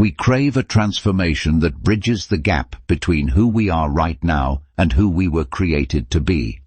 We crave a transformation that bridges the gap between who we are right now and who we were created to be.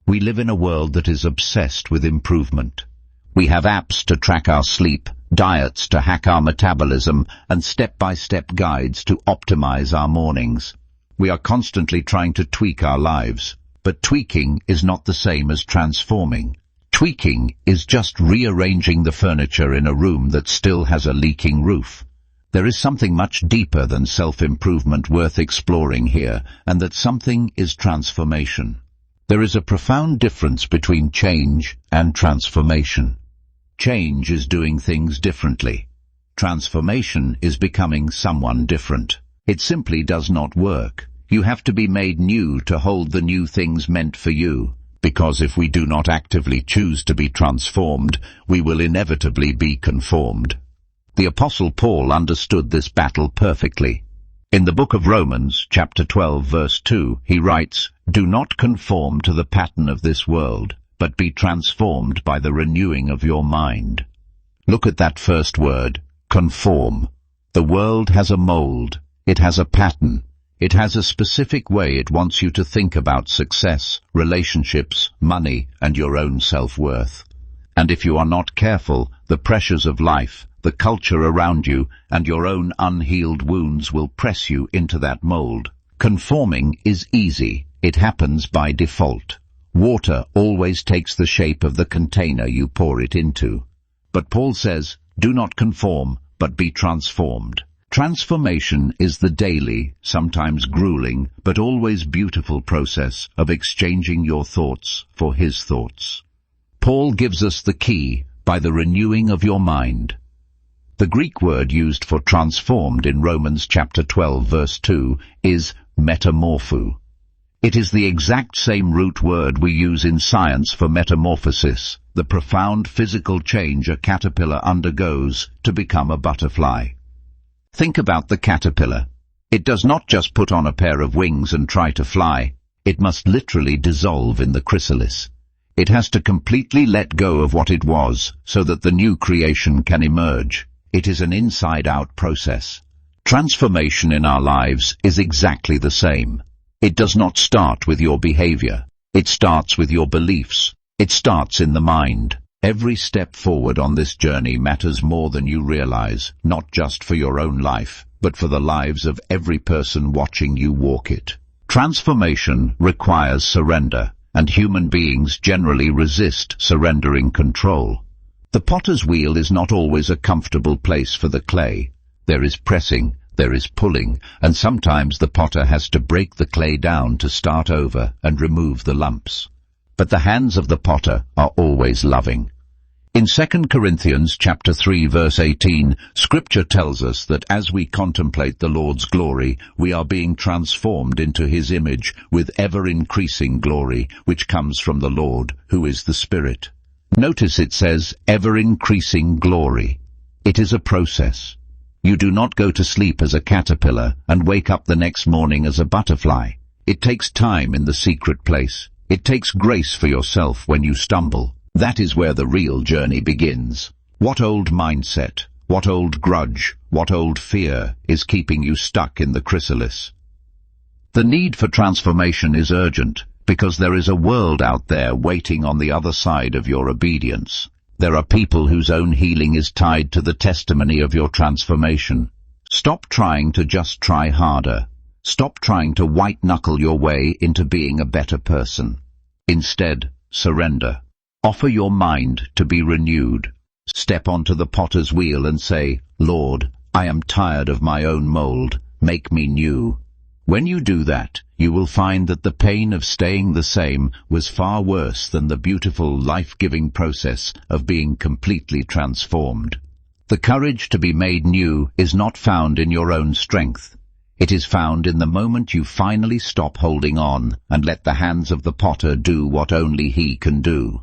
We live in a world that is obsessed with improvement. We have apps to track our sleep, diets to hack our metabolism, and step-by-step guides to optimize our mornings. We are constantly trying to tweak our lives, but tweaking is not the same as transforming. Tweaking is just rearranging the furniture in a room that still has a leaking roof. There is something much deeper than self-improvement worth exploring here, and that something is transformation. There is a profound difference between change and transformation. Change is doing things differently. Transformation is becoming someone different. It simply does not work. You have to be made new to hold the new things meant for you, because if we do not actively choose to be transformed, we will inevitably be conformed. The Apostle Paul understood this battle perfectly. In the book of Romans, chapter 12, verse 2, he writes, "Do not conform to the pattern of this world, but be transformed by the renewing of your mind." Look at that first word, conform. The world has a mold. It has a pattern. It has a specific way it wants you to think about success, relationships, money, and your own self-worth. And if you are not careful, the pressures of life, the culture around you, and your own unhealed wounds will press you into that mold. Conforming is easy. It happens by default. Water always takes the shape of the container you pour it into. But Paul says, do not conform, but be transformed. Transformation is the daily, sometimes grueling, but always beautiful process of exchanging your thoughts for his thoughts. Paul gives us the key by the renewing of your mind. The Greek word used for transformed in Romans chapter 12 verse 2 is metamorpho. It is the exact same root word we use in science for metamorphosis, the profound physical change a caterpillar undergoes to become a butterfly. Think about the caterpillar. It does not just put on a pair of wings and try to fly. It must literally dissolve in the chrysalis. It has to completely let go of what it was so that the new creation can emerge. It is an inside-out process. Transformation in our lives is exactly the same. It does not start with your behavior. It starts with your beliefs. It starts in the mind. Every step forward on this journey matters more than you realize, not just for your own life, but for the lives of every person watching you walk it. Transformation requires surrender, and human beings generally resist surrendering control. The potter's wheel is not always a comfortable place for the clay. There is pressing, there is pulling, and sometimes the potter has to break the clay down to start over and remove the lumps. But the hands of the potter are always loving. In 2 Corinthians chapter 3 verse 18, Scripture tells us that as we contemplate the Lord's glory, we are being transformed into his image with ever-increasing glory, which comes from the Lord, who is the Spirit. Notice it says ever-increasing glory. It is a process. You do not go to sleep as a caterpillar and wake up the next morning as a butterfly. It takes time in the secret place. It takes grace for yourself when you stumble. That is where the real journey begins. What old mindset, what old grudge, what old fear is keeping you stuck in the chrysalis? The need for transformation is urgent, because there is a world out there waiting on the other side of your obedience. There are people whose own healing is tied to the testimony of your transformation. Stop trying to just try harder. Stop trying to white-knuckle your way into being a better person. Instead, surrender. Offer your mind to be renewed. Step onto the potter's wheel and say, Lord, I am tired of my own mold. Make me new. When you do that, you will find that the pain of staying the same was far worse than the beautiful, life-giving process of being completely transformed. The courage to be made new is not found in your own strength. It is found in the moment you finally stop holding on and let the hands of the potter do what only he can do.